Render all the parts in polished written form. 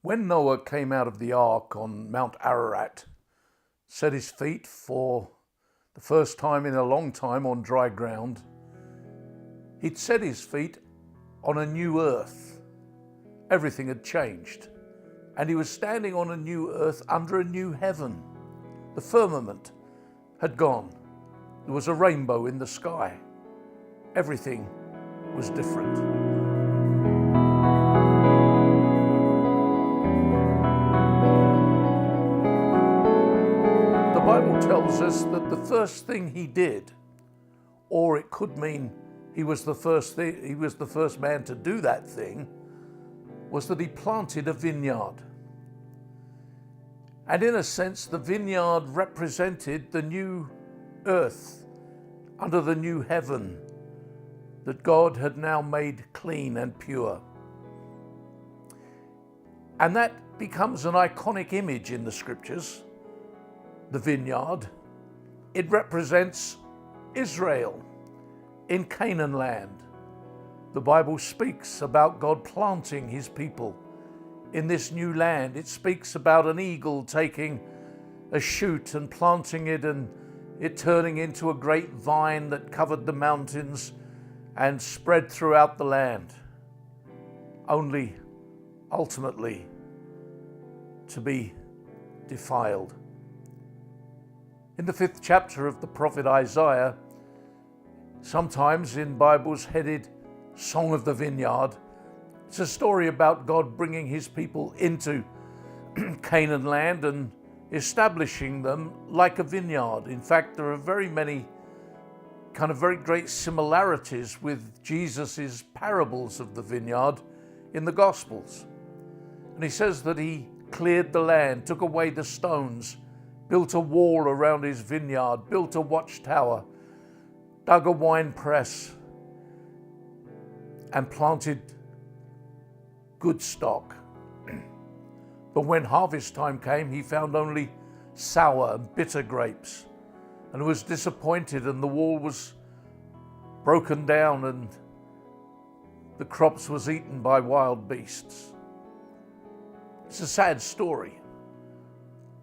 When Noah came out of the ark on Mount Ararat, set his feet for the first time in a long time on dry ground, he'd set his feet on a new earth. Everything had changed, and he was standing on a new earth under a new heaven. The firmament had gone. There was a rainbow in the sky. Everything was different. The Bible tells us that the first thing he did, or it could mean he was the first man to do that thing, was that he planted a vineyard. And in a sense, the vineyard represented the new earth under the new heaven that God had now made clean and pure. And that becomes an iconic image in the scriptures. The vineyard, it represents Israel in Canaan land. The Bible speaks about God planting his people in this new land. It speaks about an eagle taking a shoot and planting it, and it turning into a great vine that covered the mountains and spread throughout the land, only ultimately to be defiled. In the 5th chapter of the prophet Isaiah, sometimes in Bibles headed Song of the Vineyard, it's a story about God bringing his people into Canaan land and establishing them like a vineyard. In fact, there are very many very great similarities with Jesus's parables of the vineyard in the Gospels. And he says that he cleared the land, took away the stones, built a wall around his vineyard, built a watchtower, dug a wine press, and planted good stock. But when harvest time came, he found only sour and bitter grapes, and was disappointed, and the wall was broken down, and the crops was eaten by wild beasts. It's a sad story,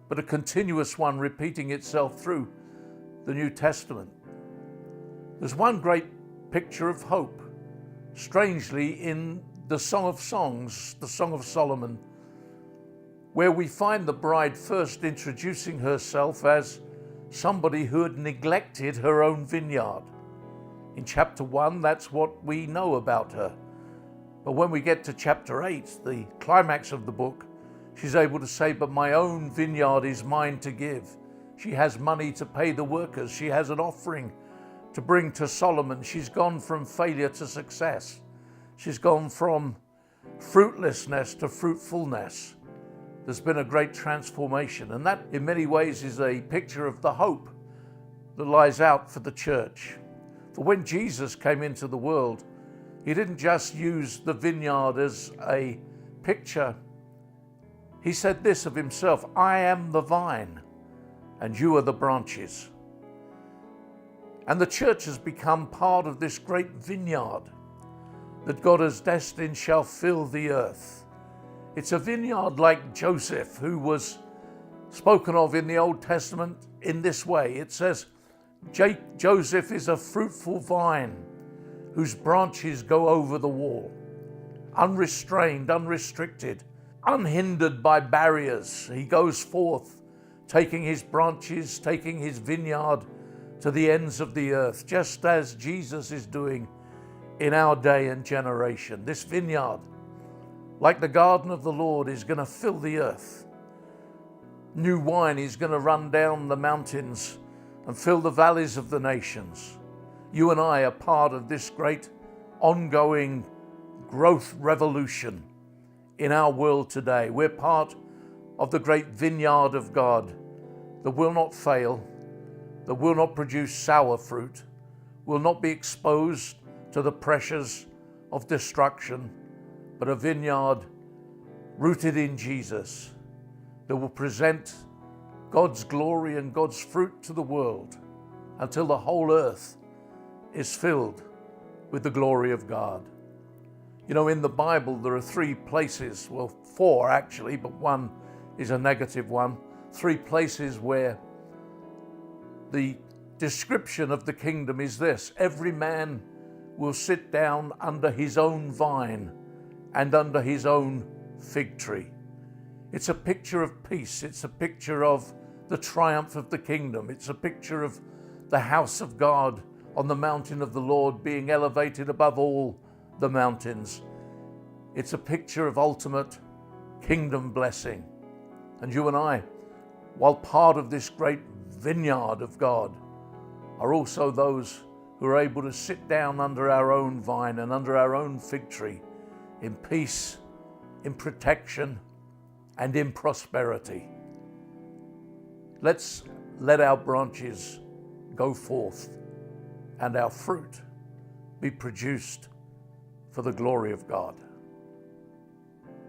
but a continuous one repeating itself through the New Testament. There's one great picture of hope, strangely, in the Song of Songs, the Song of Solomon, where we find the bride first introducing herself as somebody who had neglected her own vineyard. In chapter 1, that's what we know about her. But when we get to chapter 8, the climax of the book, she's able to say, but my own vineyard is mine to give. She has money to pay the workers. She has an offering to bring to Solomon. She's gone from failure to success. She's gone from fruitlessness to fruitfulness. There's been a great transformation. And that, in many ways, is a picture of the hope that lies out for the church. For when Jesus came into the world, he didn't just use the vineyard as a picture. He said this of himself: I am the vine, and you are the branches. And the church has become part of this great vineyard that God has destined shall fill the earth. It's a vineyard like Joseph, who was spoken of in the Old Testament in this way. It says, Joseph is a fruitful vine whose branches go over the wall, unrestrained, unrestricted, unhindered by barriers. He goes forth, taking his branches, taking his vineyard to the ends of the earth, just as Jesus is doing in our day and generation. This vineyard, like the garden of the Lord, is going to fill the earth. New wine is going to run down the mountains and fill the valleys of the nations. You and I are part of this great ongoing growth revolution in our world today. We're part of the great vineyard of God that will not fail, that will not produce sour fruit, will not be exposed to the pressures of destruction, but a vineyard rooted in Jesus that will present God's glory and God's fruit to the world until the whole earth is filled with the glory of God. You know, in the Bible, there are 3 places, well, 4 actually, but one is a negative one. 3 places where the description of the kingdom is this: every man will sit down under his own vine and under his own fig tree. It's a picture of peace. It's a picture of the triumph of the kingdom. It's a picture of the house of God on the mountain of the Lord being elevated above all the mountains. It's a picture of ultimate kingdom blessing. And you and I, while part of this great vineyard of God, are also those who are able to sit down under our own vine and under our own fig tree in peace, in protection, and in prosperity. Let's let our branches go forth and our fruit be produced for the glory of God.